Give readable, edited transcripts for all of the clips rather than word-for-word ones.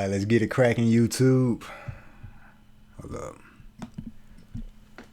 All right, let's get it cracking, YouTube. Hold up.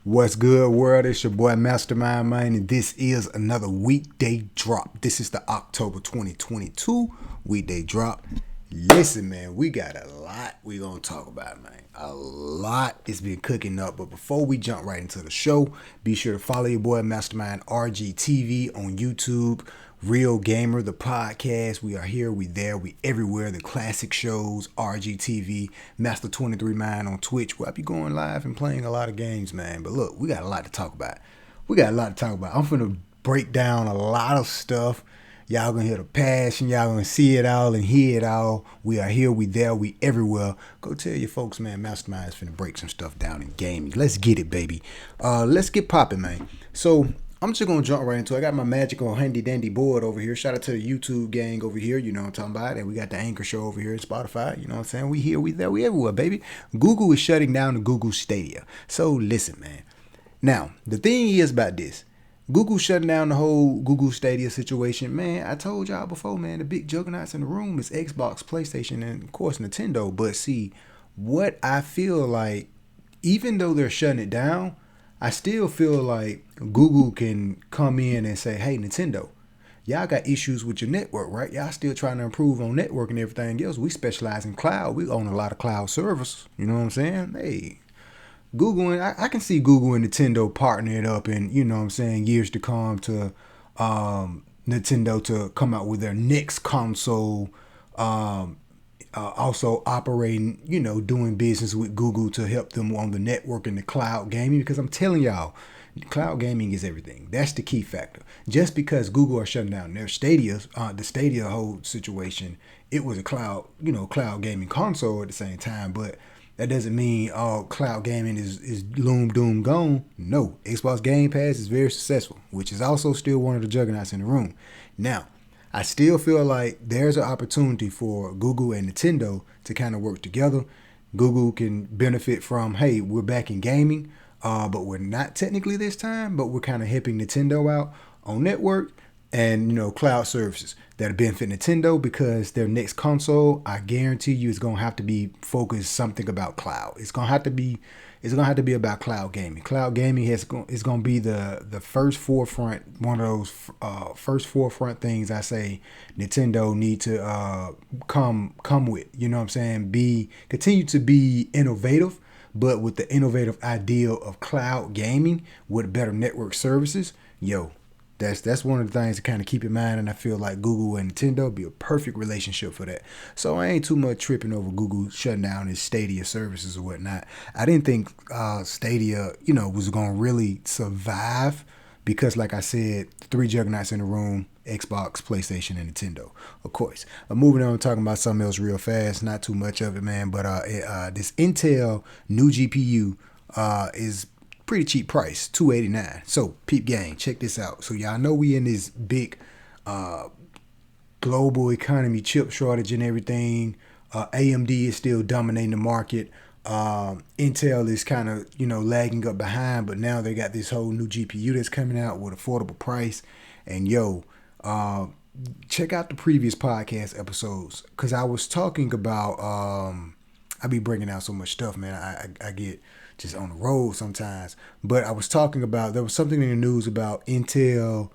What's good, world? It's your boy Mastermind Man, and this is another weekday drop. This is the October 2022 weekday drop. Listen, man, we got a lot we gonna talk about, man. A lot is been cooking up, but before we jump right into the show, be sure to follow your boy Mastermind RGTV on YouTube. Real Gamer, the podcast. We are here, we there, we everywhere. The classic shows, RGTV, Master 23 Mind on Twitch. Where I be going live and playing a lot of games, man. But look, we got a lot to talk about. I'm finna break down a lot of stuff. Y'all gonna hear the passion. Y'all gonna see it all and hear it all. We are here, we there, we everywhere. Go tell your folks, man, Mastermind is finna break some stuff down in gaming. Let's get it, baby. Let's get popping, man. So, I'm just gonna jump right into it. I got my magical handy dandy board over here. Shout out to the YouTube gang over here, you know what I'm talking about. And we got the Anchor show over here at Spotify, you know what I'm saying? We here, we there, we everywhere, baby. Google is shutting down the Google Stadia. So listen, man. Now, the thing is about this. Google shutting down the whole Google Stadia situation. Man, I told y'all before, man, the big juggernauts in the room is Xbox, PlayStation, and of course Nintendo. But see, what I feel like, even though they're shutting it down, I still feel like Google can come in and say, hey, Nintendo, y'all got issues with your network, right? Y'all still trying to improve on network and everything else. We specialize in cloud. We own a lot of cloud service. You know what I'm saying? Hey, Google, and I can see Google and Nintendo partnering up in, you know what I'm saying, years to come to Nintendo to come out with their next console. Also operating, you know, doing business with Google to help them on the network and the cloud gaming. Because I'm telling y'all, cloud gaming is everything. That's the key factor. Just because Google are shutting down their Stadia, the Stadia whole situation, it was a cloud, you know, cloud gaming console at the same time. But that doesn't mean all cloud gaming is loom doom gone. No, Xbox Game Pass is very successful, which is also still one of the juggernauts in the room. Now, I still feel like there's an opportunity for Google and Nintendo to kind of work together. Google can benefit from, hey, we're back in gaming, but we're not technically this time, but we're kind of helping Nintendo out on network and, you know, cloud services that'll benefit Nintendo because their next console, I guarantee you, is gonna have to be focused something about cloud. It's gonna have to be about cloud gaming. Cloud gaming is gonna be the first forefront, one of those first forefront things I say Nintendo need to come with. You know what I'm saying? Continue to be innovative, but with the innovative ideal of cloud gaming with better network services. Yo, that's one of the things to kind of keep in mind, and I feel like Google and Nintendo be a perfect relationship for that. So I ain't too much tripping over Google shutting down its Stadia services or whatnot. I didn't think Stadia, you know, was going to really survive because, like I said, three juggernauts in the room: Xbox, PlayStation, and Nintendo, of course. Moving on, talking about something else real fast. Not too much of it, man, but this Intel new GPU is pretty cheap price, $289. So peep gang, check this out. So y'all know we in this big global economy, chip shortage and everything. AMD is still dominating the market. Intel is kind of, you know, lagging up behind, but now they got this whole new GPU that's coming out with affordable price. And yo, check out the previous podcast episodes because I was talking about I be bringing out so much stuff, man. I get just on the road sometimes. But I was talking about, there was something in the news about Intel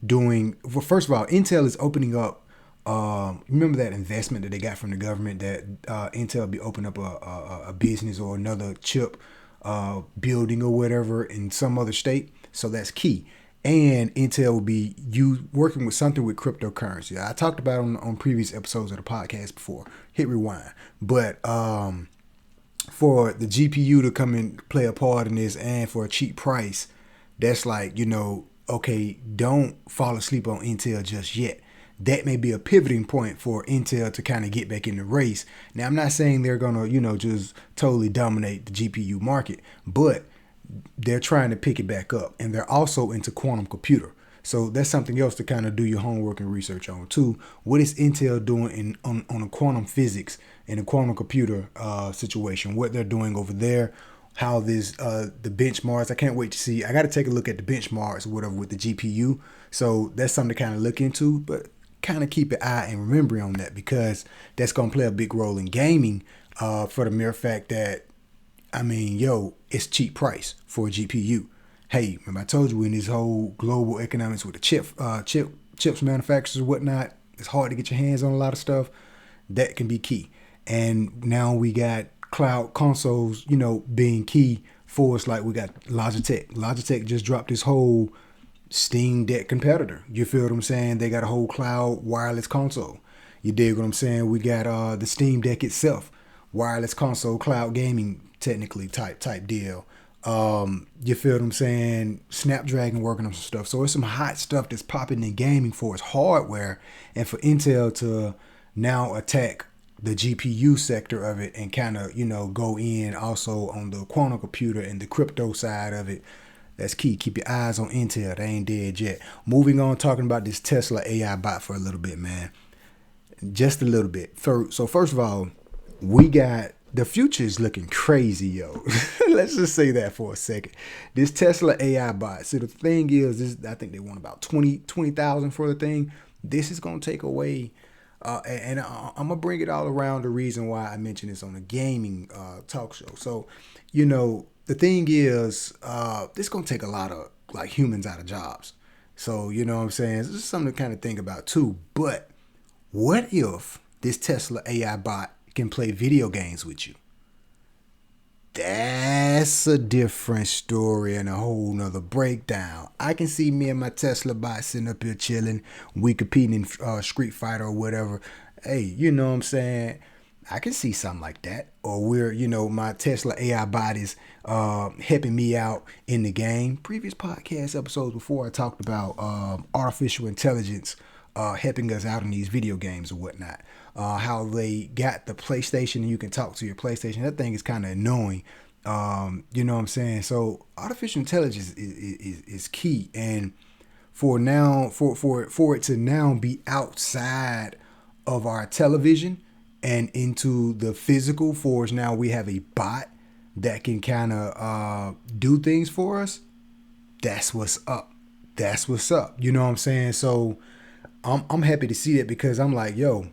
doing, well, first of all, Intel is opening up, remember that investment that they got from the government that Intel be opening up a business or another chip building or whatever in some other state. So that's key. And Intel will be working with something with cryptocurrency. I talked about it on previous episodes of the podcast before. Hit rewind. But for the GPU to come and play a part in this and for a cheap price, that's like, you know, okay, don't fall asleep on Intel just yet. That may be a pivoting point for Intel to kind of get back in the race. Now, I'm not saying they're going to, you know, just totally dominate the GPU market, but they're trying to pick it back up. And they're also into quantum computer. So that's something else to kind of do your homework and research on too. What is Intel doing on a quantum physics and a quantum computer situation? What they're doing over there, how this the benchmarks. I can't wait to see. I got to take a look at the benchmarks or whatever with the GPU. So that's something to kind of look into. But kind of keep an eye and remembering on that, because that's gonna play a big role in gaming. For the mere fact that, I mean, yo, it's cheap price for a GPU. Hey, remember I told you, in this whole global economics with the chips manufacturers and whatnot, it's hard to get your hands on a lot of stuff. That can be key. And now we got cloud consoles, being key for us. Like we got Logitech. Logitech just dropped this whole Steam Deck competitor. You feel what I'm saying? They got a whole cloud wireless console. You dig what I'm saying? We got the Steam Deck itself, wireless console, cloud gaming, technically type deal. You feel what I'm saying? Snapdragon working on some stuff. So it's some hot stuff that's popping in gaming for its hardware, and for Intel to now attack the GPU sector of it and kind of, go in also on the quantum computer and the crypto side of it. That's key. Keep your eyes on Intel. They ain't dead yet. Moving on, talking about this Tesla AI bot for a little bit, man. Just a little bit. So first of all, we got the future is looking crazy, yo. Let's just say that for a second. This Tesla AI bot. So the thing is, I think they want about 20,000 for the thing. This is gonna take away. And I'm gonna bring it all around the reason why I mentioned this on a gaming talk show. So, the thing is, this gonna take a lot of like humans out of jobs. So you know what I'm saying? This is something to kind of think about too. But what if this Tesla AI bot can play video games with you? That's a different story and a whole nother breakdown. I can see me and my Tesla bot sitting up here chilling. We competing in Street Fighter or whatever. Hey, you know what I'm saying? I can see something like that. Or my Tesla AI bot is helping me out in the game. Previous podcast episodes before, I talked about artificial intelligence helping us out in these video games or whatnot. How they got the PlayStation and you can talk to your PlayStation. That thing is kind of annoying. You know what I'm saying? So artificial intelligence is key. And for it to now be outside of our television and into the physical, for us now we have a bot that can kind of do things for us. That's what's up. That's what's up. You know what I'm saying? So I'm happy to see that, because I'm like, yo,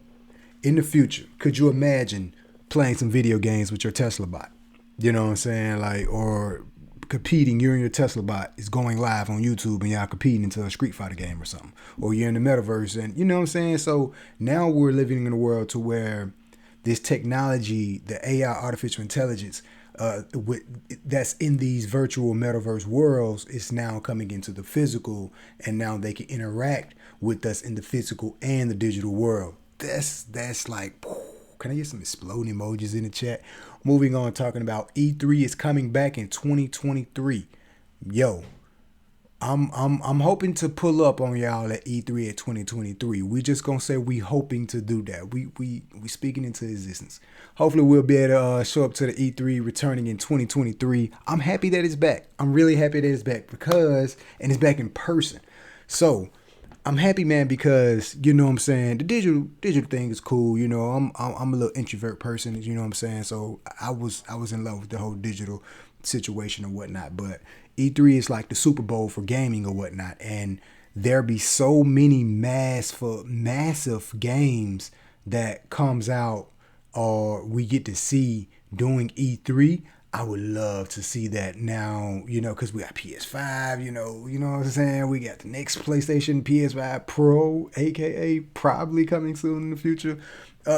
in the future, could you imagine playing some video games with your Tesla bot? You know what I'm saying? Like, or competing, you and your Tesla bot is going live on YouTube and y'all competing into a Street Fighter game or something. Or you're in the metaverse and, you know what I'm saying? So now we're living in a world to where this technology, the AI, artificial intelligence, that's in these virtual metaverse worlds is now coming into the physical, and now they can interact with us in the physical and the digital world. That's like, can I get some exploding emojis in the chat? Moving on, talking about E3 is coming back in 2023. Yo, I'm hoping to pull up on y'all at E3 at 2023. We just gonna say we hoping to do that. We speaking into existence. Hopefully we'll be able to show up to the E3 returning in 2023. I'm happy that it's back. I'm really happy that it's back, and it's back in person. So I'm happy, man, because you know what I'm saying, the digital thing is cool. I'm a little introvert person, you know what I'm saying. So I was in love with the whole digital situation and whatnot. But E3 is like the Super Bowl for gaming or whatnot, and there be so many massive games that comes out or we get to see during E3. I would love to see that now, because we got PS5, you know what I'm saying? We got the next PlayStation, PS5 Pro, aka probably coming soon in the future.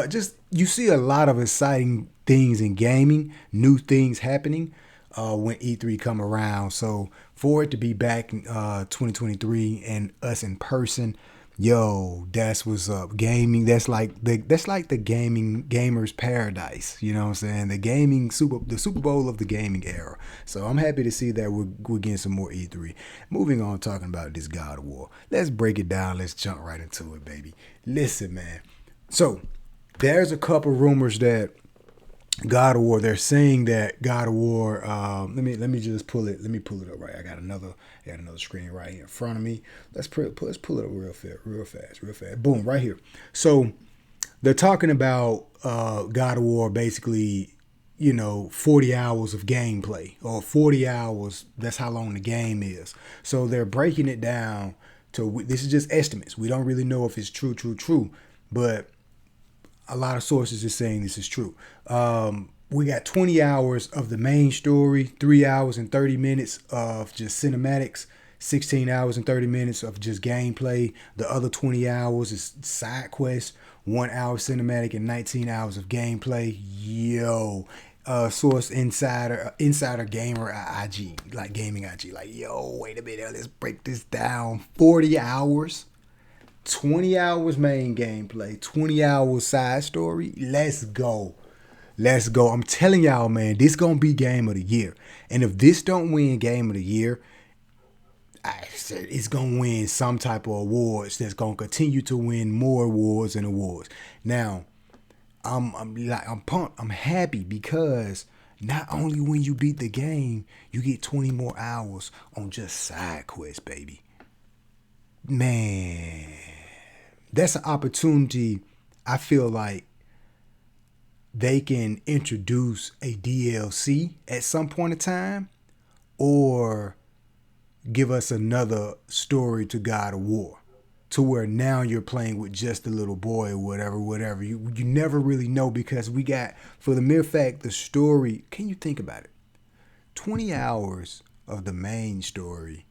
Just, you see a lot of exciting things in gaming, new things happening when E3 come around. So for it to be back in 2023 and us in person, yo, that's what's up. Gaming, that's like the gamers paradise. You know what I'm saying? The Super Bowl of the gaming era. So I'm happy to see that we're getting some more E3. Moving on, talking about this God of War. Let's break it down. Let's jump right into it, baby. Listen, man. So there's a couple rumors that God of War, they're saying that God of War, let me just pull it. Let me pull it up right. I got another screen right here in front of me. Let's pull it up real fast. Boom, right here. So they're talking about God of War, basically, 40 hours of gameplay, or 40 hours. That's how long the game is. So they're breaking it down This is just estimates. We don't really know if it's true, but a lot of sources are saying this is true. We got 20 hours of the main story, 3 hours and 30 minutes of just cinematics, 16 hours and 30 minutes of just gameplay. The other 20 hours is side quests, 1 hour cinematic, and 19 hours of gameplay. Yo, source insider gamer IG, like gaming IG, like, yo, wait a minute, let's break this down. 40 hours, 20 hours main gameplay, 20 hours side story. Let's go. Let's go. I'm telling y'all, man, this gonna be game of the year. And if this don't win game of the year, I said it's gonna win some type of awards that's gonna continue to win more awards and awards. Now, I'm pumped. I'm happy because not only when you beat the game, you get 20 more hours on just side quests, baby. Man, that's an opportunity. I feel like they can introduce a DLC at some point in time, or give us another story to God of War, to where now you're playing with just a little boy or whatever. You never really know, because we got, for the mere fact, the story. Can you think about it? 20 hours of the main story,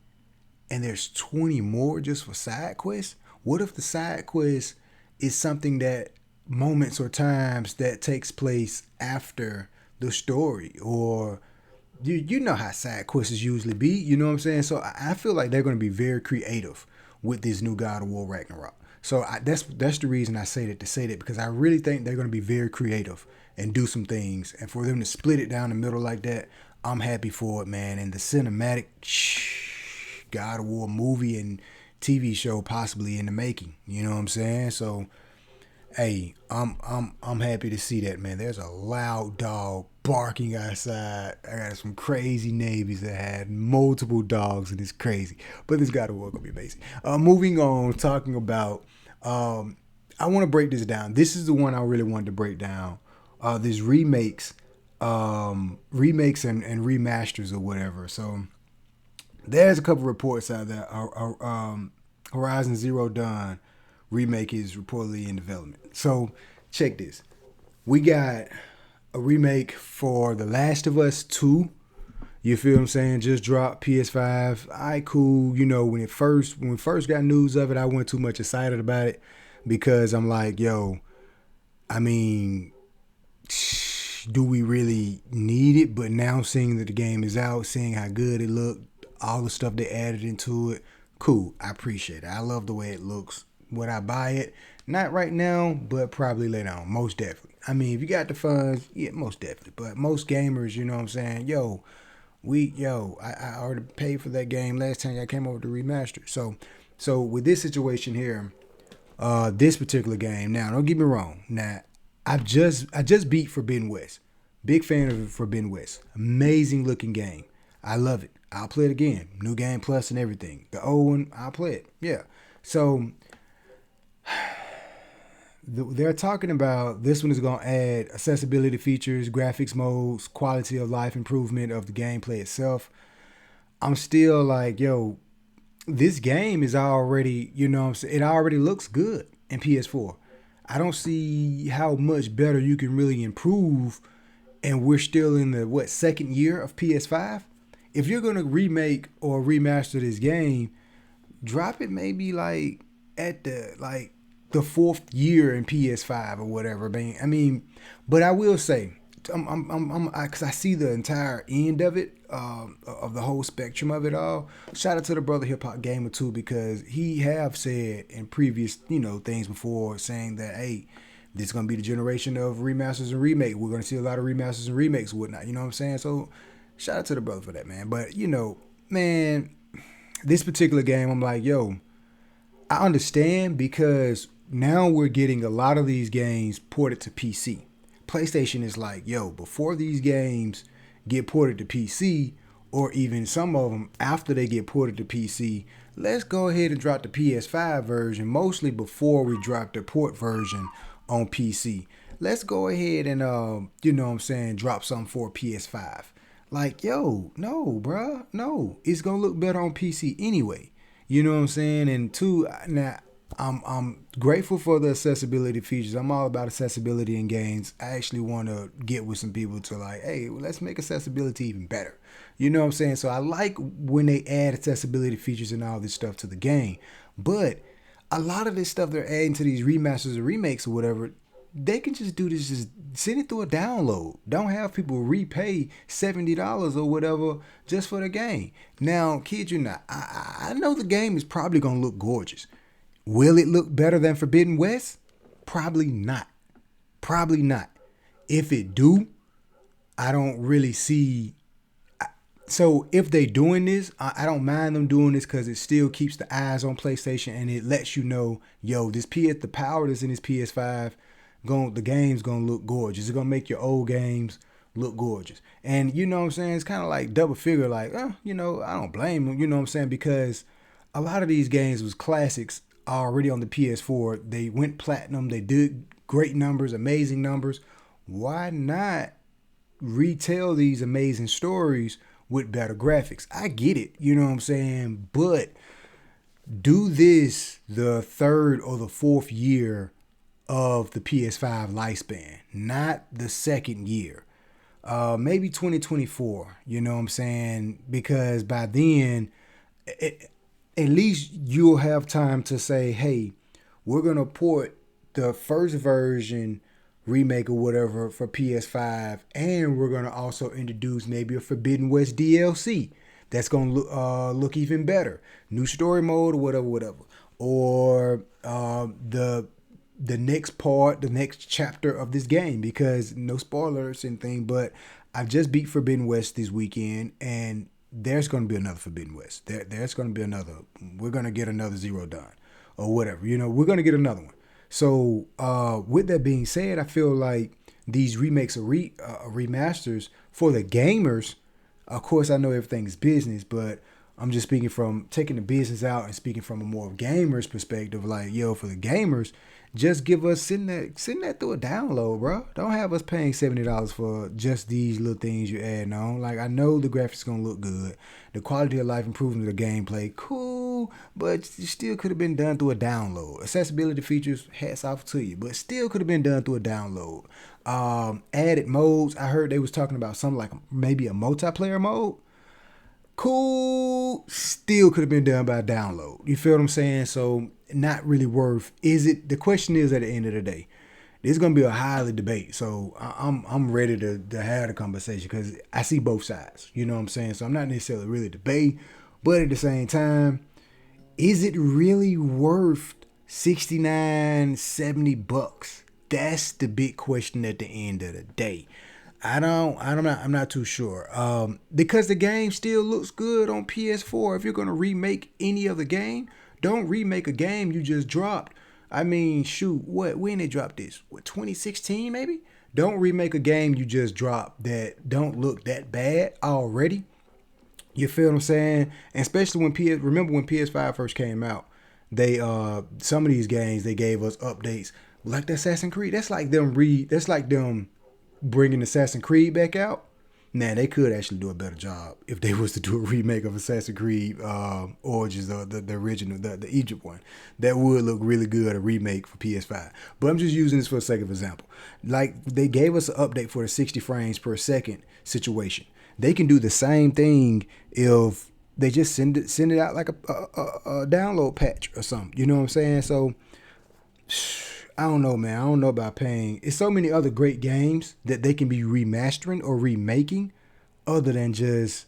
and there's 20 more just for side quests. What if the side quest is something that moments or times that takes place after the story, or you know how side quests usually be, you know what I'm saying? So I feel like they're going to be very creative with this new God of War Ragnarok. So that's the reason I say that, because I really think they're going to be very creative and do some things, and for them to split it down the middle like that, I'm happy for it, man. And the cinematic God of War movie and TV show possibly in the making, you know what I'm saying? So hey, I'm happy to see that, man. There's a loud dog barking outside. I got some crazy navies that had multiple dogs, and it's crazy. But this God of War gonna be amazing. Moving on, talking about, I want to break this down. This is the one I really wanted to break down. There's remakes and remasters or whatever. So there's a couple reports out there. Horizon Zero Dawn remake is reportedly in development. So check this. We got a remake for The Last of Us 2. You feel what I'm saying? Just dropped PS5. Alright, cool. You know, when we first got news of it, I wasn't too much excited about it, because I'm like, yo, I mean, do we really need it? But now seeing that the game is out, seeing how good it looked, all the stuff they added into it, cool. I appreciate it. I love the way it looks. Would I buy it? Not right now, but probably later on. Most definitely. I mean, if you got the funds, yeah, most definitely. But most gamers, you know what I'm saying? I already paid for that game last time I came over to remaster. So with this situation here, this particular game, now don't get me wrong. Now, I just beat Forbidden West. Big fan of Forbidden West. Amazing looking game. I love it. I'll play it again. New Game Plus and everything. The old one, I'll play it. Yeah. So they're talking about this one is going to add accessibility features, graphics modes, quality of life improvement of the gameplay itself. I'm still like, yo, this game is already, you know what I'm saying, it already looks good in PS4. I don't see how much better you can really improve, and we're still in the, second year of PS5? If you're going to remake or remaster this game, drop it maybe like at the fourth year in PS5 or whatever. I mean, but I will say, because I see the entire end of it, of the whole spectrum of it all. Shout out to the brother Hip Hop Gamer too, because he have said in previous, things before, saying that, hey, this is gonna be the generation of remasters and remakes. We're gonna see a lot of remasters and remakes and whatnot. You know what I'm saying? So shout out to the brother for that, man. But man, this particular game, I'm like, yo, I understand, because now we're getting a lot of these games ported to PC. PlayStation is like, yo, before these games get ported to PC, or even some of them after they get ported to PC, let's go ahead and drop the PS5 version, mostly before we drop the port version on PC. Let's go ahead and, drop something for PS5. Like, yo, no, bruh, no. It's going to look better on PC anyway. You know what I'm saying? And two, now I'm grateful for the accessibility features. I'm all about accessibility in games. I actually want to get with some people to like, hey, well, let's make accessibility even better. You know what I'm saying? So I like when they add accessibility features and all this stuff to the game. But a lot of this stuff they're adding to these remasters or remakes or whatever, they can just do this, just send it through a download. Don't have people repay $70 or whatever just for the game. Now, kid you not, I know the game is probably gonna look gorgeous. Will it look better than Forbidden West? Probably not. Probably not. If it do, I don't really see. So if they doing this, I don't mind them doing this because it still keeps the eyes on PlayStation and it lets you know, yo, the power that's in this PS5, the game's gonna look gorgeous. It's gonna make your old games look gorgeous. And you know what I'm saying? It's kind of like double figure, like, you know, I don't blame them, you know what I'm saying? Because a lot of these games was classics already on the PS4. They went platinum, they did great numbers, amazing numbers. Why not retell these amazing stories with better graphics? I get it, you know what I'm saying? But do this the third or the fourth year of the PS5 lifespan, not the second year. Maybe 2024, you know what I'm saying? Because by then, at least you'll have time to say, hey, we're going to port the first version remake or whatever for PS5, and we're going to also introduce maybe a Forbidden West DLC that's going to look even better. New story mode or whatever. Or the next part, the next chapter of this game, because no spoilers and anything, but I've just beat Forbidden West this weekend, and there's going to be another Forbidden West. There's going to be another. We're going to get another Zero Dawn or whatever. You know, we're going to get another one. So with that being said, I feel like these remakes or remasters for the gamers, of course, I know everything's business, but I'm just speaking from taking the business out and speaking from a more gamer's perspective. Like, yo, for the gamers, just give us send that through a download, bro. Don't have us paying $70 for just these little things you add on. Like, I know the graphics gonna look good, the quality of life improvement of the gameplay, cool, but it still could have been done through a download. Accessibility features, hats off to you, but still could have been done through a download. Added modes. I heard they was talking about something like maybe a multiplayer mode. Cool, still could have been done by download. You feel what I'm saying? So not really worth. Is it? The question is, at the end of the day, this is gonna be a highly debate. So I'm ready to have the conversation because I see both sides. You know what I'm saying? So I'm not necessarily really debating, but at the same time, is it really worth $69, $70? That's the big question at the end of the day. I'm not too sure. Because the game still looks good on PS4. If you're gonna remake any other game, don't remake a game you just dropped. I mean, shoot, when they dropped this? 2016 maybe? Don't remake a game you just dropped that don't look that bad already. You feel what I'm saying? And especially remember when PS5 first came out, they some of these games they gave us updates like the Assassin's Creed. That's like them bringing Assassin's Creed back out. Now they could actually do a better job if they was to do a remake of Assassin's Creed Origins, the original, the Egypt one. That would look really good, a remake for PS5. But I'm just using this for the sake of example. Like they gave us an update for the 60 frames per second situation. They can do the same thing if they just send it out like a download patch or something. You know what I'm saying? So I don't know, man. I don't know about paying. It's so many other great games that they can be remastering or remaking other than just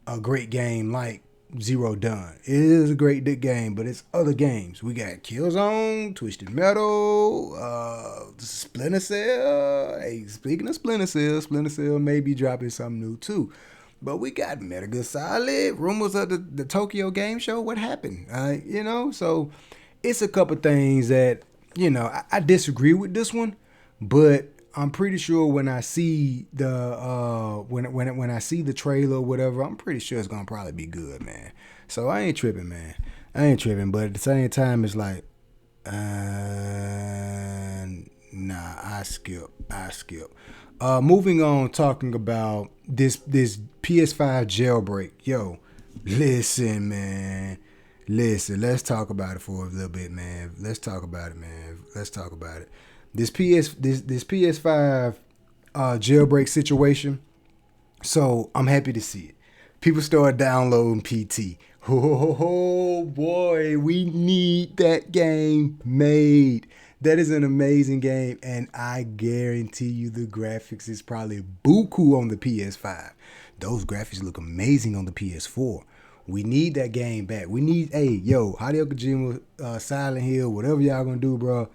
a great game like Zero Dawn. It is a great game, but it's other games. We got Killzone, Twisted Metal, Splinter Cell. Hey, speaking of Splinter Cell may be dropping something new too. But we got Metal Gear Solid, rumors of the Tokyo Game Show. What happened? So it's a couple things that, I disagree with this one, but I'm pretty sure when I see the when I see the trailer or whatever, I'm pretty sure it's gonna probably be good, man. So I ain't tripping, man. But at the same time, it's like, nah, I skip. Moving on, talking about this PS5 jailbreak. Yo, listen, man. Listen, let's talk about it for a little bit, man. Let's talk about it, man. Let's talk about it. This PS5 jailbreak situation. So I'm happy to see it. People start downloading PT. Oh boy, we need that game made. That is an amazing game, and I guarantee you the graphics is probably buku on the PS5. Those graphics look amazing on the PS4. We need that game back. We need, hey, yo, Hideo Kojima, Silent Hill, whatever y'all gonna do, bro.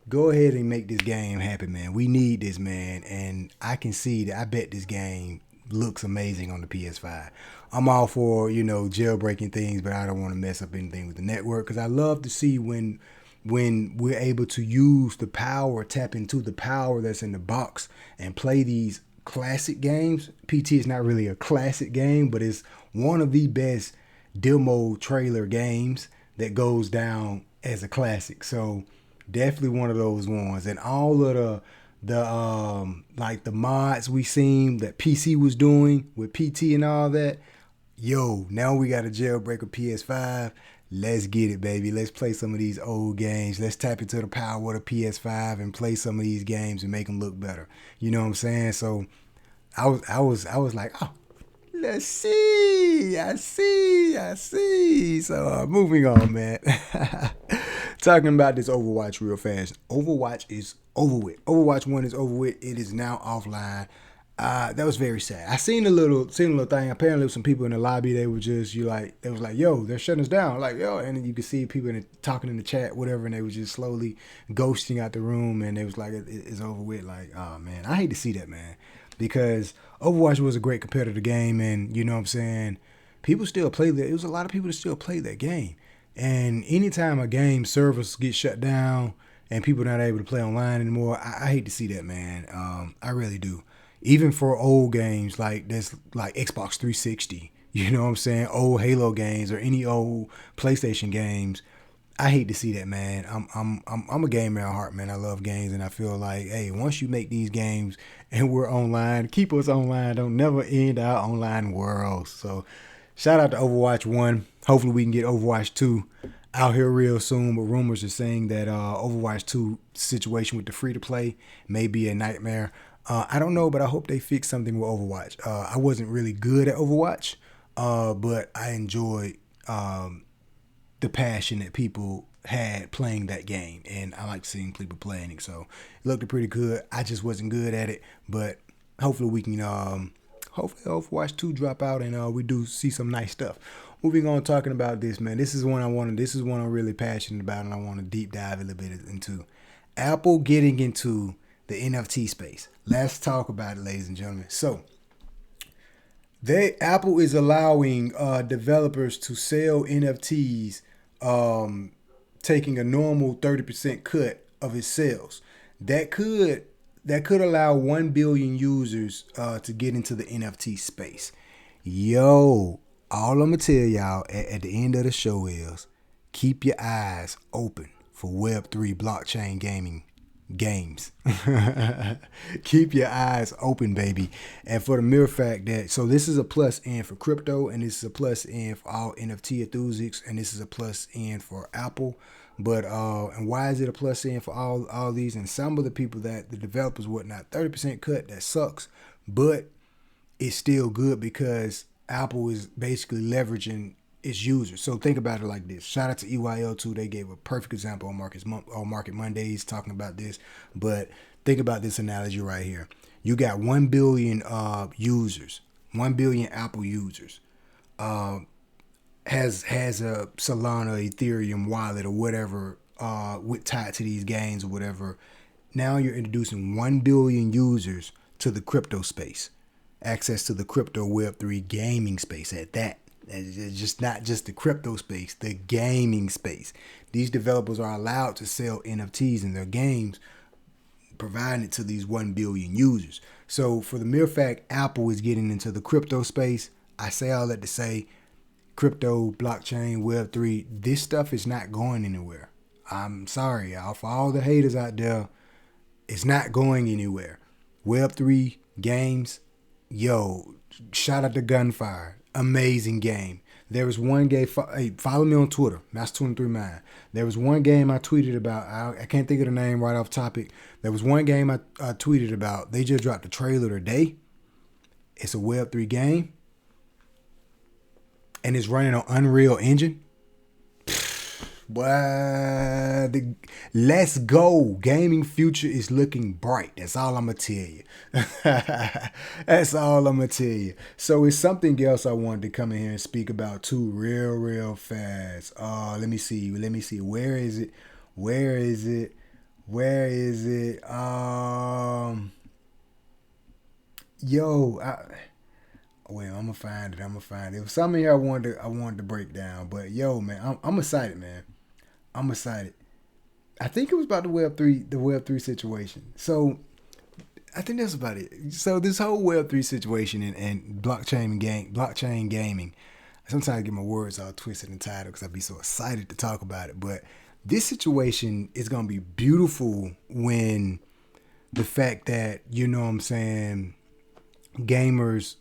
Go ahead and make this game happen, man. We need this, man. And I can see that. I bet this game looks amazing on the PS5. I'm all for, jailbreaking things, but I don't want to mess up anything with the network because I love to see when we're able to use the power, tap into the power that's in the box and play these classic games. PT is not really a classic game, but it's one of the best demo trailer games that goes down as a classic. So definitely one of those ones. And all of the mods we seen that PC was doing with PT and all that. Yo, now we got a jailbreak of PS5. Let's get it, baby. Let's play some of these old games. Let's tap into the power of the PS5 and play some of these games and make them look better. You know what I'm saying? So I was like, oh, let's see. I see. So moving on, man. Talking about this Overwatch real fast. Overwatch is over with. Overwatch 1 is over with. It is now offline. That was very sad. I seen a little thing. Apparently, some people in the lobby, they were just they was like, yo, they're shutting us down. Like, yo, and then you could see people talking in the chat, whatever, and they was just slowly ghosting out the room, and they was like, it's over with. Like, oh man, I hate to see that, man, because Overwatch was a great competitive game, and you know what I'm saying, people still play that. It was a lot of people that still play that game, and anytime a game servers get shut down and people not able to play online anymore, I hate to see that, man. I really do. Even for old games like this, like Xbox 360, you know what I'm saying? Old Halo games or any old PlayStation games. I hate to see that, man. I'm a gamer at heart, man. I love games, and I feel like, hey, once you make these games and we're online, keep us online. Don't never end our online world. So, shout out to Overwatch 1. Hopefully, we can get Overwatch 2 out here real soon. But rumors are saying that Overwatch 2 situation with the free to play may be a nightmare. I don't know, but I hope they fix something with Overwatch. I wasn't really good at Overwatch, but I enjoyed the passion that people had playing that game, and I like seeing people playing it. So it looked pretty good. I just wasn't good at it, but hopefully we can. Hopefully Overwatch 2 drop out, and we do see some nice stuff. Moving on, talking about this, man. This is one I'm really passionate about, and I want to deep dive a little bit into. Apple getting into the NFT space. Let's talk about it, ladies and gentlemen. So, Apple is allowing developers to sell NFTs, taking a normal 30% cut of its sales. That could allow 1 billion users to get into the NFT space. Yo, all I'm gonna tell y'all at the end of the show is keep your eyes open for Web3 blockchain gaming games. Keep your eyes open, baby. And for the mere fact that, so this is a plus N for crypto, and this is a plus N for all NFT enthusiasts, and this is a plus N for Apple. But and why is it a plus N for all these? And some of the people that the developers whatnot, 30% cut, that sucks, but it's still good because Apple is basically leveraging its users. So think about it like this. Shout out to EYL2. They gave a perfect example on Market Mondays talking about this. But think about this analogy right here. You got 1 billion users, 1 billion Apple users. Has a Solana, Ethereum wallet or whatever with tied to these gains or whatever. Now you're introducing 1 billion users to the crypto space. Access to the crypto Web3 gaming space at that. It's just not just the crypto space, the gaming space. These developers are allowed to sell NFTs in their games, providing it to these 1 billion users. So for the mere fact Apple is getting into the crypto space, I say all that to say crypto, blockchain, Web3, this stuff is not going anywhere. I'm sorry, y'all. For all the haters out there, it's not going anywhere. Web3 games, yo, shout out to Gunfire. Amazing game. There was one game. Hey, follow me on Twitter. That's 23 Mine. There was one game I tweeted about. I can't think of the name right off topic. There was one game I tweeted about. They just dropped the trailer today. It's a Web3 game, and it's running on Unreal Engine. But let's go. Gaming future is looking bright. That's all I'm going to tell you. That's all I'm going to tell you. So it's something else I wanted to come in here and speak about too real fast. Let me see. Where is it? Well, I'm gonna find it. There was something here I wanted to break down. But yo, man, I'm excited, man. I'm excited. I think it was about the Web3 situation. So I think that's about it. So this whole Web3 situation and blockchain gaming. Sometimes I get my words all twisted and tied because I'd be so excited to talk about it. But this situation is gonna be beautiful when the fact that, you know what I'm saying, games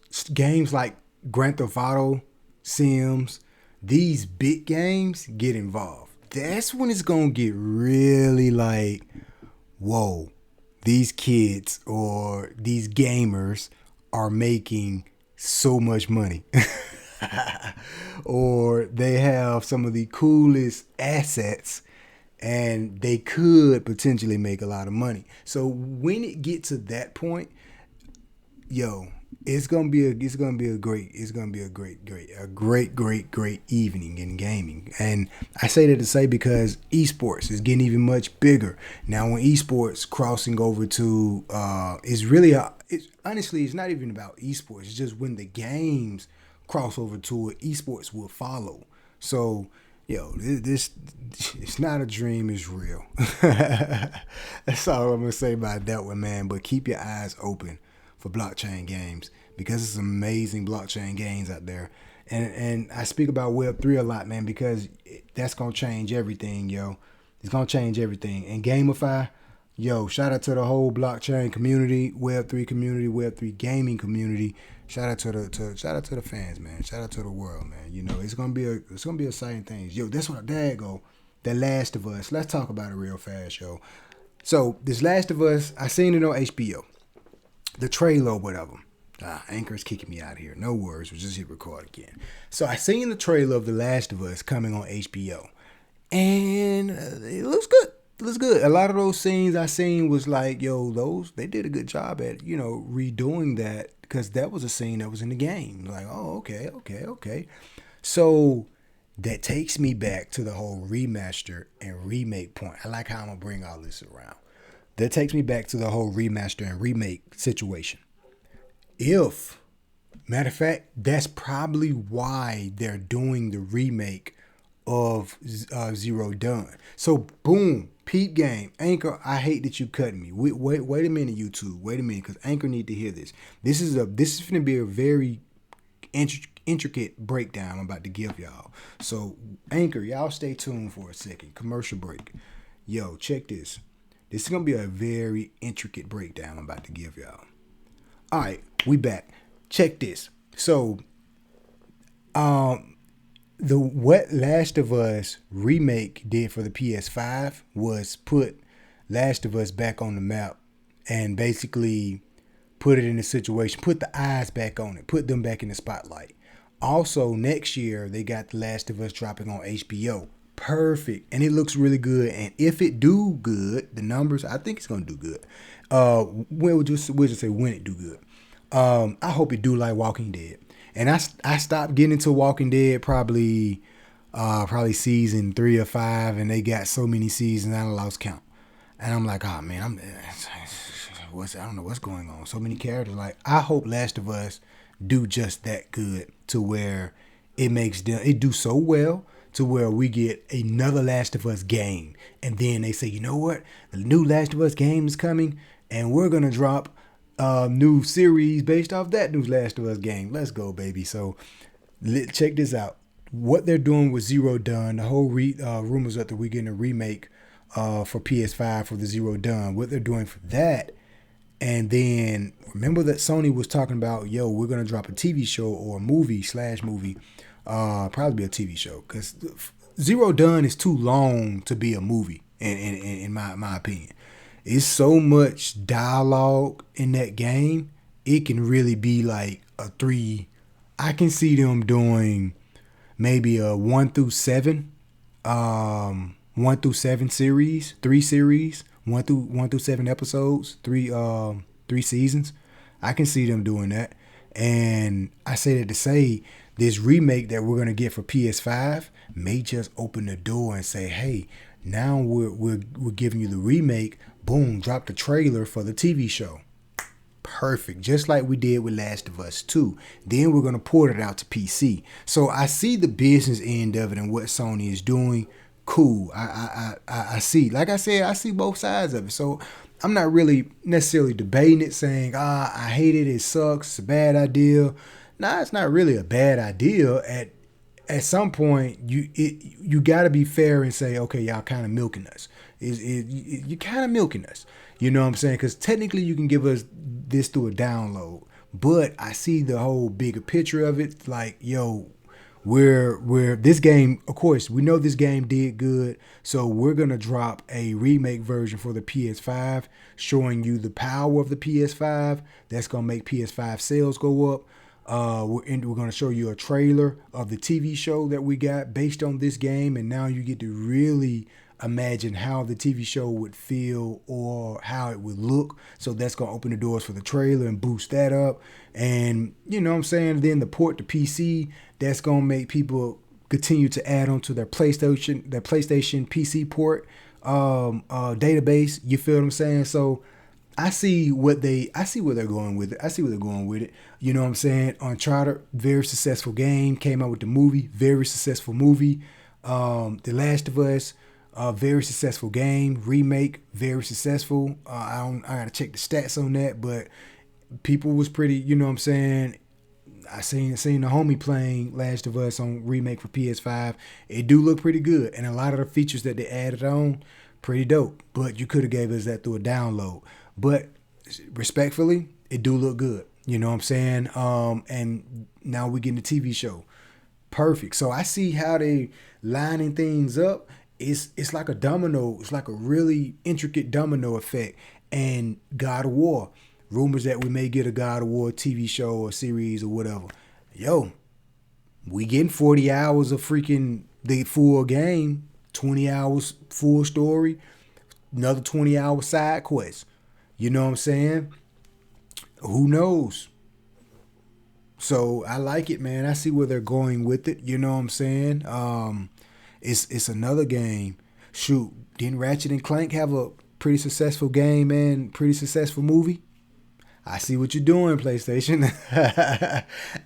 like Grand Theft Auto, Sims, these big games get involved. That's when it's gonna get really like, whoa, these kids or these gamers are making so much money. Or they have some of the coolest assets and they could potentially make a lot of money. So when it gets to that point, yo, it's gonna be a great evening in gaming. And I say that to say because esports is getting even much bigger now. When esports crossing over to honestly, it's not even about esports. It's just when the games cross over to it, esports will follow. So yo, this it's not a dream, it's real. That's all I'm gonna say about that one, man. But keep your eyes open for blockchain games because there's some amazing blockchain games out there. And I speak about Web3 a lot, man, because that's going to change everything, yo. It's going to change everything. And Gamify, yo, shout out to the whole blockchain community, Web3 community, Web3 gaming community. Shout out to the fans, man. Shout out to the world, man. You know, it's gonna be exciting things. Yo, that's what there go. The Last of Us. Let's talk about it real fast, yo. So this Last of Us, I seen it on HBO. The trailer or whatever. Anchor's kicking me out of here. No worries. We'll just hit record again. So I seen the trailer of The Last of Us coming on HBO. And it looks good. It looks good. A lot of those scenes I seen was like, yo, they did a good job at, redoing that because that was a scene that was in the game. Like, oh, okay. So that takes me back to the whole remaster and remake point. I like how I'm going to bring all this around. That takes me back to the whole remaster and remake situation. Matter of fact, that's probably why they're doing the remake of Zero Dawn. So, boom, peep game. Anchor, I hate that you cut me. Wait a minute, YouTube. Wait a minute, because Anchor need to hear this. This is going to be a very intricate breakdown I'm about to give y'all. So, Anchor, y'all stay tuned for a second. Commercial break. Yo, check this. This is going to be a very intricate breakdown I'm about to give y'all. All right, we back. Check this. So, what Last of Us remake did for the PS5 was put Last of Us back on the map and basically put it in a situation, put the eyes back on it, put them back in the spotlight. Also, next year, they got The Last of Us dropping on HBO. Perfect. And it looks really good. And if it do good, the numbers, I think it's going to do good. We'll just say when it do good. I hope it do like Walking Dead. And I stopped getting into Walking Dead probably season 3 or 5. And they got so many seasons, I lost count. And I'm like, oh, man, I don't know what's going on. So many characters. Like, I hope Last of Us do just that good to where it do so well to where we get another Last of Us game. And then they say, you know what? The new Last of Us game is coming and we're going to drop a new series based off that new Last of Us game. Let's go, baby. So check this out. What they're doing with Zero Dawn, the whole rumors that we're getting a remake for PS5 for the Zero Dawn. What they're doing for that. And then remember that Sony was talking about, we're going to drop a TV show or a movie Probably be a TV show because Zero Dawn is too long to be a movie. In my opinion, it's so much dialogue in that game. It can really be like a three. I can see them doing maybe a 1 through 7, 1 through 7 series, 3 series, 1 through 7 episodes, three seasons. I can see them doing that. And I say that to say this remake that we're gonna get for PS5 may just open the door and say, hey, now we're giving you the remake. Boom, drop the trailer for the TV show. Perfect, just like we did with Last of Us 2. Then we're gonna port it out to PC. So I see the business end of it and what Sony is doing. Cool. I see. Like I said, I see both sides of it. So I'm not really necessarily debating it, saying, I hate it, it sucks, it's a bad idea. Nah, it's not really a bad idea. At some point, you got to be fair and say, okay, y'all kind of milking us. You're kind of milking us. You know what I'm saying? Because technically, you can give us this through a download. But I see the whole bigger picture of it. Like, yo, we're this game, of course, we know this game did good. So we're going to drop a remake version for the PS5, showing you the power of the PS5. That's going to make PS5 sales go up. We're going to show you a trailer of the TV show that we got based on this game, and now you get to really imagine how the TV show would feel or how it would look. So that's going to open the doors for the trailer and boost that up. And you know what I'm saying? Then the port to PC, that's going to make people continue to add on to their PlayStation PC port database. You feel what I'm saying? So I see where they're going with it. You know what I'm saying? Uncharted, very successful game. Came out with the movie, very successful movie. The Last of Us, very successful game. Remake, very successful. I gotta check the stats on that, but people was pretty. You know what I'm saying? I seen the homie playing Last of Us on remake for PS5. It do look pretty good, and a lot of the features that they added on, pretty dope. But you could have gave us that through a download. But respectfully, it do look good. You know what I'm saying? And now we getting the TV show. Perfect. So I see how they lining things up. It's like a domino. It's like a really intricate domino effect. And God of War. Rumors that we may get a God of War TV show or series or whatever. Yo, we getting 40 hours of freaking the full game. 20 hours full story. Another 20 hour side quest. You know what I'm saying? Who knows? So I like it, man. I see where they're going with it. You know what I'm saying? It's another game. Shoot, didn't Ratchet and Clank have a pretty successful game and pretty successful movie? I see what you're doing, PlayStation.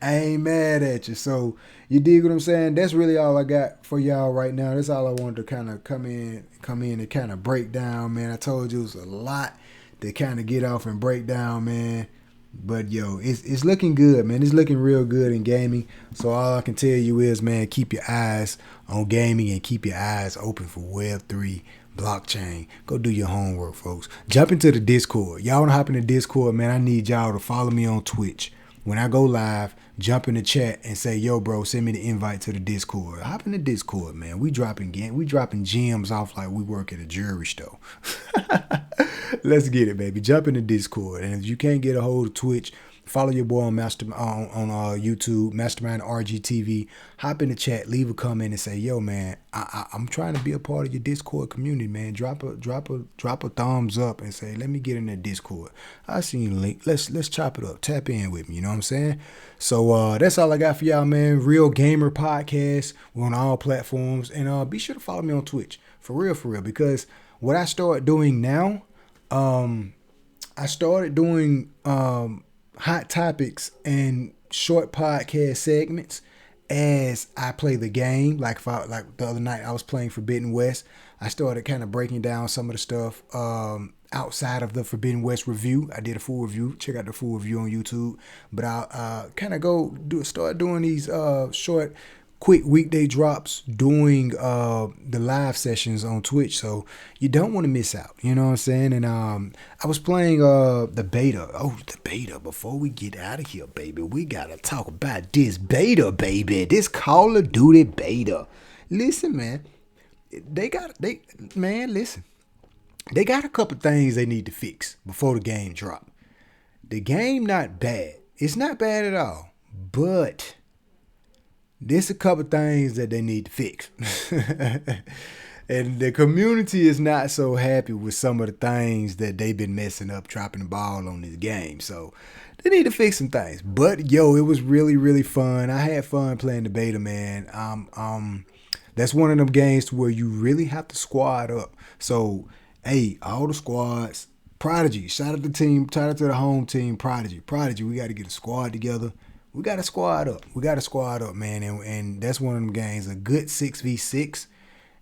I ain't mad at you. So you dig what I'm saying? That's really all I got for y'all right now. That's all I wanted to kind of come in and kind of break down, man. I told you it was a lot to kind of get off and break down, man. But yo, it's looking good, man. It's looking real good in gaming. So all I can tell you is, man, keep your eyes on gaming and keep your eyes open for Web3, blockchain. Go do your homework, folks. Jump into the Discord. Y'all want to hop in the Discord, man. I need y'all to follow me on Twitch. When I go live, jump in the chat and say, yo, bro, send me the invite to the Discord. Hop in the Discord, man. We dropping gems off like we work at a jewelry store. Let's get it, baby. Jump in the Discord. And if you can't get a hold of Twitch, follow your boy on YouTube, Mastermind RGTV. Hop in the chat, leave a comment, and say, "Yo, man, I'm trying to be a part of your Discord community, man. Drop a thumbs up and say, let me get in that Discord. I seen the link. Let's chop it up. Tap in with me. You know what I'm saying? So that's all I got for y'all, man. Real Gamer Podcast. We're on all platforms, and be sure to follow me on Twitch for real, because what I start doing now, I started doing hot topics and short podcast segments as I play the game. Like the other night I was playing Forbidden West. I started kind of breaking down some of the stuff outside of the Forbidden West review. I did a full review. Check out the full review on YouTube. But I'll kind of start doing these short quick weekday drops during the live sessions on Twitch, so you don't want to miss out. You know what I'm saying? And I was playing the beta. Oh, the beta. Before we get out of here, baby, we gotta talk about this beta, baby. This Call of Duty beta. Listen, man. Listen. They got a couple things they need to fix before the game drop. The game not bad. It's not bad at all. But there's a couple things that they need to fix. And the community is not so happy with some of the things that they've been messing up, dropping the ball on this game. So they need to fix some things. But yo, it was really, really fun. I had fun playing the beta, man. That's one of them games where you really have to squad up. So, hey, all the squads, Prodigy, shout out to the team, shout out to the home team, Prodigy, we got to get a squad together. We got to squad up, man. And that's one of them games, a good 6v6.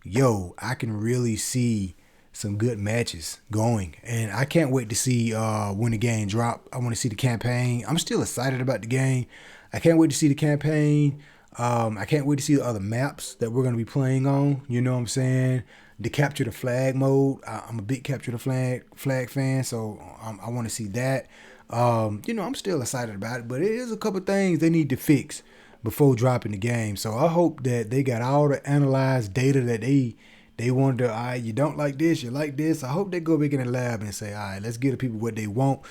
Yo, I can really see some good matches going. And I can't wait to see when the game drop. I want to see the campaign. I'm still excited about the game. I can't wait to see the campaign. I can't wait to see the other maps that we're going to be playing on. You know what I'm saying? The capture the flag mode. I'm a big capture the flag fan, so I want to see that. I'm still excited about it, but it is a couple things they need to fix before dropping the game. So I hope that they got all the analyzed data that they want to, all right, you don't like this, you like this. I hope they go back in the lab and say, all right, let's give the people what they want,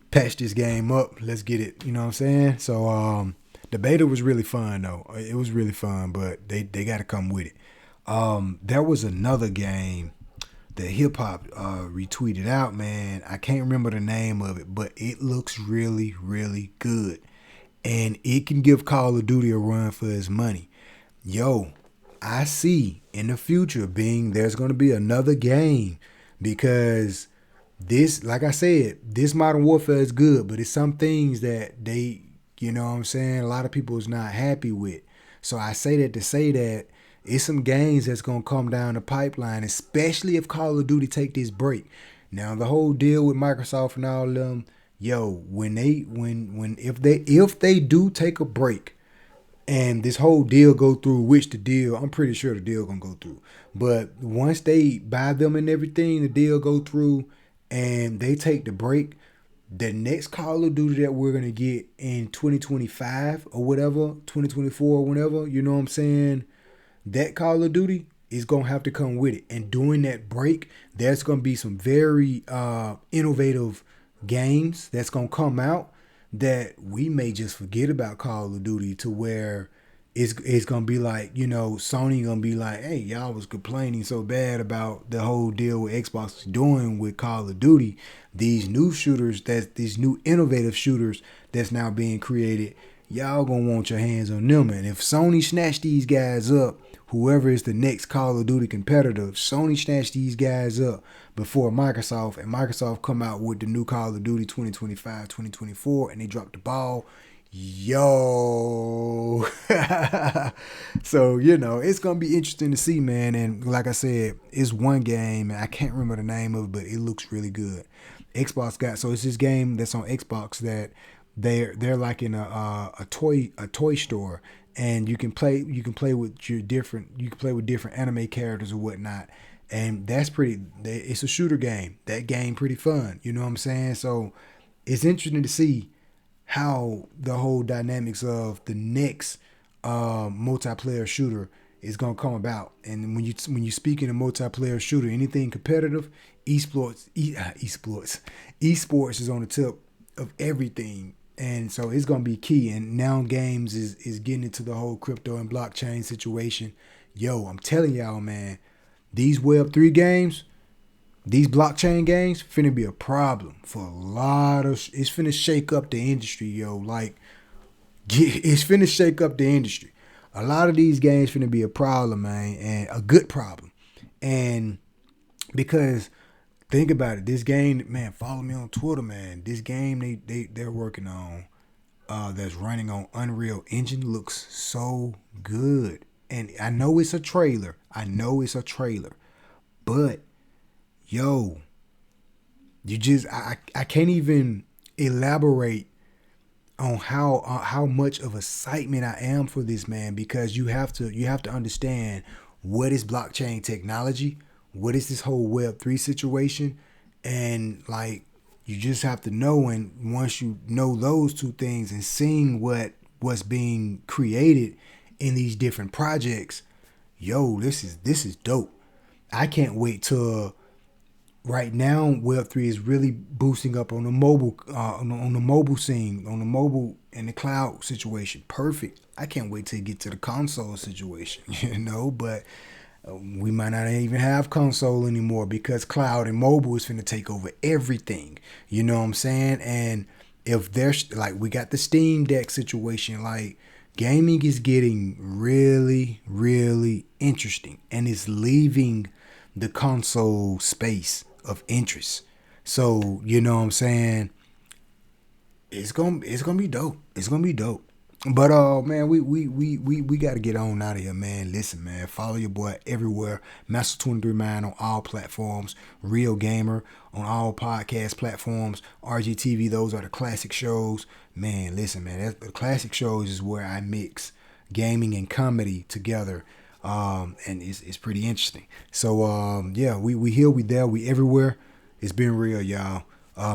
patch this game up, let's get it, you know what I'm saying? So the beta was really fun, though. It was really fun, but they got to come with it. There was another game that Hip Hop retweeted out, man. I can't remember the name of it, but it looks really, really good. And it can give Call of Duty a run for its money. Yo, I see in the future there's going to be another game, because this, like I said, this Modern Warfare is good, but it's some things that they, you know what I'm saying, a lot of people is not happy with. So I say that to say that it's some games that's going to come down the pipeline, especially if Call of Duty take this break. Now, the whole deal with Microsoft and all of them, yo, if they do take a break and this whole deal go through, which the deal, I'm pretty sure the deal gonna go through. But once they buy them and everything, the deal go through and they take the break, the next Call of Duty that we're gonna get in 2025 or whatever, 2024 or whatever, you know what I'm saying? That Call of Duty is gonna have to come with it. And during that break, there's gonna be some very innovative games that's gonna come out that we may just forget about Call of Duty, to where it's gonna be like, Sony gonna be like, hey, y'all was complaining so bad about the whole deal with Xbox is doing with Call of Duty. These new shooters, these new innovative shooters that's now being created, y'all gonna want your hands on them. And if Sony snatch these guys up, whoever is the next Call of Duty competitor, Sony snatch these guys up before Microsoft, and Microsoft come out with the new Call of Duty 2025, 2024, and they drop the ball, yo. So, it's going to be interesting to see, man. And like I said, it's one game, and I can't remember the name of it, but it looks really good. So it's this game that's on Xbox that they're like in a toy store, and you can play with different anime characters or whatnot, and it's a shooter game. That game pretty fun, you know what I'm saying? So it's interesting to see how the whole dynamics of the next multiplayer shooter is gonna come about. And when you speak in a multiplayer shooter, anything competitive, esports is on the tip of everything. And so it's going to be key. And now games is getting into the whole crypto and blockchain situation. Yo, I'm telling y'all, man, these Web3 games, these blockchain games, finna be a problem for a lot of, it's finna shake up the industry, yo. Like, it's finna shake up the industry. A lot of these games finna be a problem, man, and a good problem. And because, think about it. This game, man, follow me on Twitter, man. This game they're working on, that's running on Unreal Engine, looks so good. And I know it's a trailer. But, yo, I can't even elaborate on how much of excitement I am for this, man, because you have to understand what is blockchain technology, what is this whole Web3 situation, and like you just have to know. And once you know those two things and seeing what's being created in these different projects, yo, this is dope. I can't wait till right now Web3 is really boosting up on the mobile on the mobile scene, on the mobile and the cloud situation. Perfect. I can't wait till you get to the console situation, but we might not even have console anymore because cloud and mobile is going to take over everything. You know what I'm saying? And if there's like we got the Steam Deck situation, like gaming is getting really, really interesting and it's leaving the console space of interest. So, you know what I'm saying? It's gonna be dope. It's gonna be dope. But man, we gotta get on out of here, man. Listen, man, follow your boy everywhere. Master 23 Man on all platforms. Real Gamer on all podcast platforms. RGTV, those are the classic shows. Man, listen, man, the classic shows is where I mix gaming and comedy together. And it's pretty interesting. So yeah, we here, we there, we everywhere. It's been real, y'all.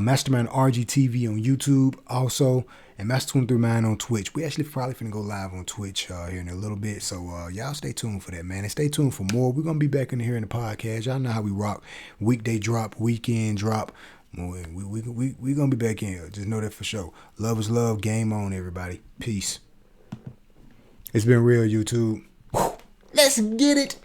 Mastermind RGTV on YouTube also, and Master 23 Man on Twitch. We actually probably finna go live on Twitch here in a little bit, so y'all stay tuned for that, man, and stay tuned for more. We're gonna be back in here in the podcast. Y'all know how we rock. Weekday drop, weekend drop. We gonna be back in here. Just know that for sure. Love is love. Game on, everybody. Peace. It's been real, YouTube. Let's get it.